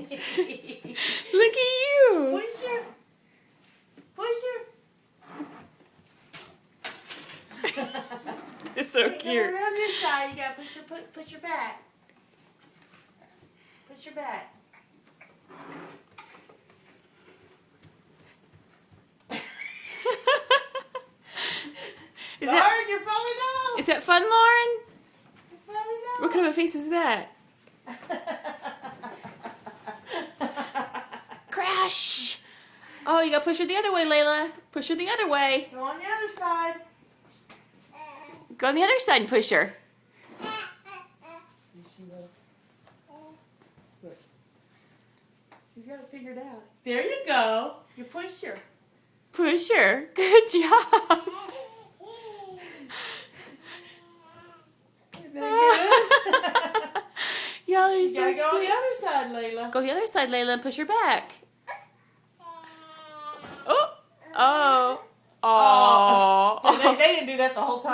Look at you. Push her. Push her. It's so Go cute. around this side. You gotta push your back. Push your back. Lauren, you're falling off. Is that fun, Lauren? You're falling off. What kind of a face is that? Crash! Oh, you gotta push her the other way, Layla. Push her the other way. Go on the other side. Go on the other side and push her. She will. Look. She's got it figured out. There you go. You push her. Push her. Good job. Isn't that good? Y'all are You so gotta go on sweet. the other side, Layla. Go the other side, Layla, and push her back. Oh. Oh. Oh. They didn't do that the whole time.